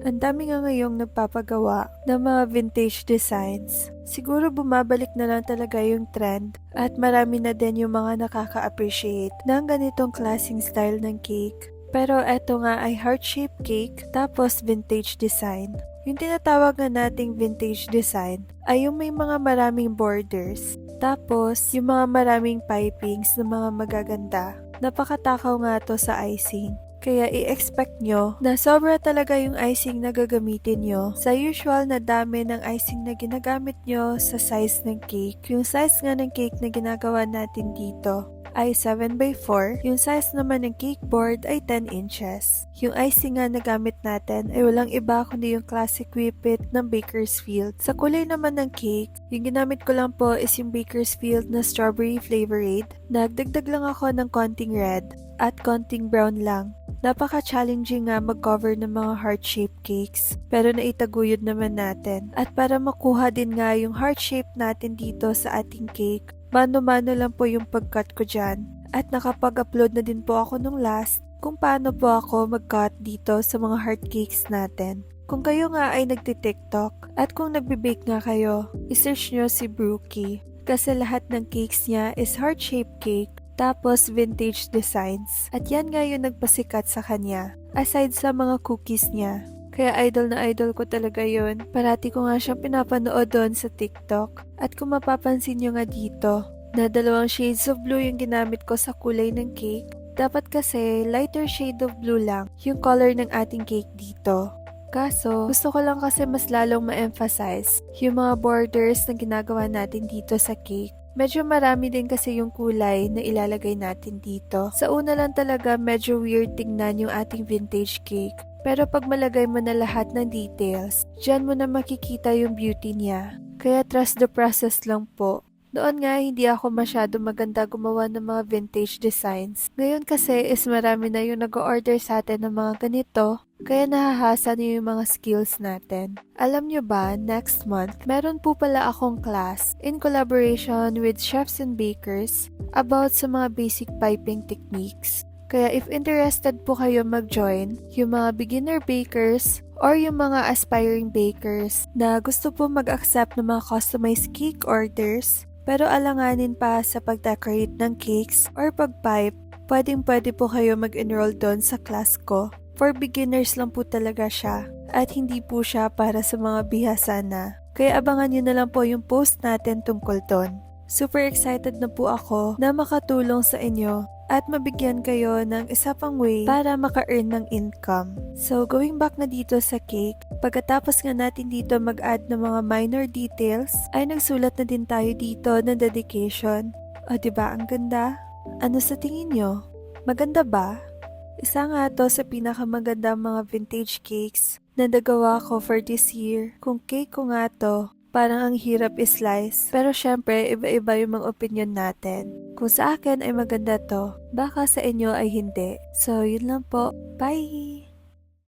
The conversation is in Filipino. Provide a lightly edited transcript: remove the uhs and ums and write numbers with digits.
Ang dami nga ngayong nagpapagawa ng mga vintage designs. Siguro bumabalik na lang talaga yung trend at marami na din yung mga nakaka-appreciate ng ganitong klaseng style ng cake. Pero eto nga ay heart-shaped cake tapos vintage design. Yung tinatawag na nating vintage design ay yung may mga maraming borders. Tapos yung mga maraming pipings na mga magaganda. Napakatakaw nga to sa icing. Kaya i-expect nyo na sobra talaga yung icing na gagamitin nyo sa usual na dami ng icing na ginagamit nyo sa size ng cake. Yung size nga ng cake na ginagawa natin dito ay 7x4, yung size naman ng cake board ay 10 inches. Yung icing nga na gamit natin ay walang iba kundi yung classic whippet ng Bakersfield. Sa kulay naman ng cake, yung ginamit ko lang po is yung Bakersfield na strawberry flavorade. Nagdagdag lang ako ng konting red at konting brown lang. Napaka-challenging nga mag-cover ng mga heart-shaped cakes, pero naitaguyod naman natin. At para makuha din nga yung heart-shape natin dito sa ating cake, mano-mano lang po yung pag-cut ko dyan. At nakapag-upload na din po ako nung last kung paano po ako mag-cut dito sa mga heart cakes natin. Kung kayo nga ay nagti-TikTok at kung nagbe-bake nga kayo, isearch nyo si Brookie kasi lahat ng cakes niya is heart-shaped cake tapos vintage designs. At yan nga yung nagpasikat sa kanya, aside sa mga cookies niya. Kaya idol na idol ko talaga yun. Parati ko nga siyang pinapanood doon sa TikTok. At kung mapapansin nyo nga dito, na 2 shades of blue yung ginamit ko sa kulay ng cake. Dapat kasi lighter shade of blue lang yung color ng ating cake dito. Kaso, gusto ko lang kasi mas lalong ma-emphasize yung mga borders na ginagawa natin dito sa cake. Medyo marami din kasi yung kulay na ilalagay natin dito. Sa una lang talaga medyo weird tingnan yung ating vintage cake. Pero pag malagay mo na lahat ng details, dyan mo na makikita yung beauty niya. Kaya trust the process lang po. Noon nga hindi ako masyado maganda gumawa ng mga vintage designs. Ngayon kasi is marami na yung nag-order sa atin ng mga ganito. Kaya nahahasa niyo yung mga skills natin. Alam nyo ba, next month, meron po pala akong class in collaboration with chefs and bakers about sa mga basic piping techniques. Kaya if interested po kayo mag-join, yung mga beginner bakers or yung mga aspiring bakers na gusto po mag-accept ng mga customized cake orders, pero alanganin pa sa pag-decorate ng cakes or pag-pipe, pwedeng-pwede po kayo mag-enroll doon sa class ko. For beginners lang po talaga siya at hindi po siya para sa mga bihasa na. Kaya abangan nyo na lang po yung post natin tungkol doon. Super excited na po ako na makatulong sa inyo at mabigyan kayo ng isa pang way para maka-earn ng income. So going back na dito sa cake, pagkatapos nga natin dito mag-add ng mga minor details, ay nagsulat na din tayo dito ng dedication. O diba ang ganda? Ano sa tingin nyo? Maganda ba? Isa nga to sa pinakamagandang mga vintage cakes na nagawa ko for this year. Kung cake ko nga to, parang ang hirap i-slice. Pero syempre, iba-iba yung mga opinion natin. Kung sa akin ay maganda to, baka sa inyo ay hindi. So, yun lang po. Bye!